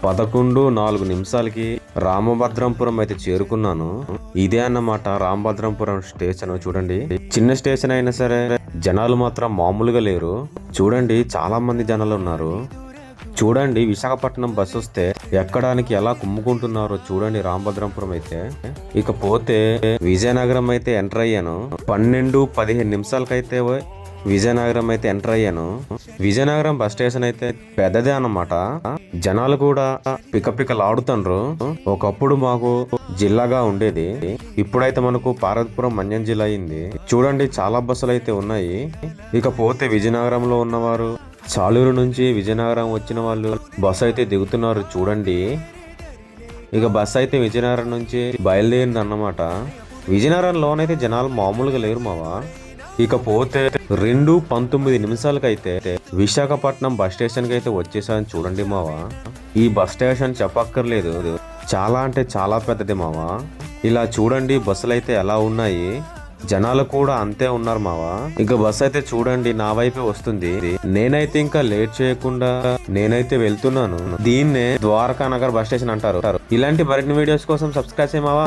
11:04 రామభద్రంపురం అయితే చేరుకున్నాను. ఇదే అన్నమాట రామభద్రంపురం స్టేషన్. చూడండి, చిన్న స్టేషన్ అయినా సరే జనాలు మాత్రం మామూలుగా లేరు. చూడండి, చాలా మంది జనాలు ఉన్నారు. చూడండి, విశాఖపట్నం బస్సు వస్తే ఎక్కడానికి ఎలా కుమ్ముకుంటున్నారో చూడండి రామభద్రంపురం అయితే. ఇకపోతే విజయనగరం అయితే ఎంటర్ అయ్యాను. 12-15 విజయనగరం అయితే ఎంటర్ అయ్యాను. విజయనగరం బస్ స్టేషన్ అయితే పెద్దదే అన్నమాట. జనాలు కూడా పికపికలాడుతుండ్రు. ఒకప్పుడు మాకు జిల్లాగా ఉండేది, ఇప్పుడైతే మనకు పార్వతీపురం మన్యం జిల్లా అయింది. చూడండి, చాలా బస్సులు అయితే ఉన్నాయి. ఇకపోతే విజయనగరంలో ఉన్నవారు, సాలూరు నుంచి విజయనగరం వచ్చిన వాళ్ళు బస్సు అయితే దిగుతున్నారు. చూడండి, ఇక బస్సు అయితే విజయనగరం నుంచి బయలుదేరింది అన్నమాట. విజయనగరంలోనైతే జనాలు మామూలుగా లేరు మావా. ఇకపోతే 2:19 విశాఖపట్నం బస్ స్టేషన్ కి అయితే వచ్చేసాను. చూడండి మావా, ఈ బస్ స్టేషన్ చెప్పక్కర్లేదు, చాలా అంటే చాలా పెద్దది మావా. ఇలా చూడండి, బస్సులు అయితే ఎలా ఉన్నాయి, జనాలు కూడా అంతే ఉన్నారు మావా. ఇక బస్ అయితే చూడండి నా వైపే వస్తుంది. నేనైతే ఇంకా లేట్ చేయకుండా నేనైతే వెళ్తున్నాను. దీన్నే ద్వారకా నగర్ బస్ స్టేషన్ అంటారు. ఇలాంటి మరిన్ని వీడియోస్ కోసం సబ్స్క్రైబ్ చేయ మావా.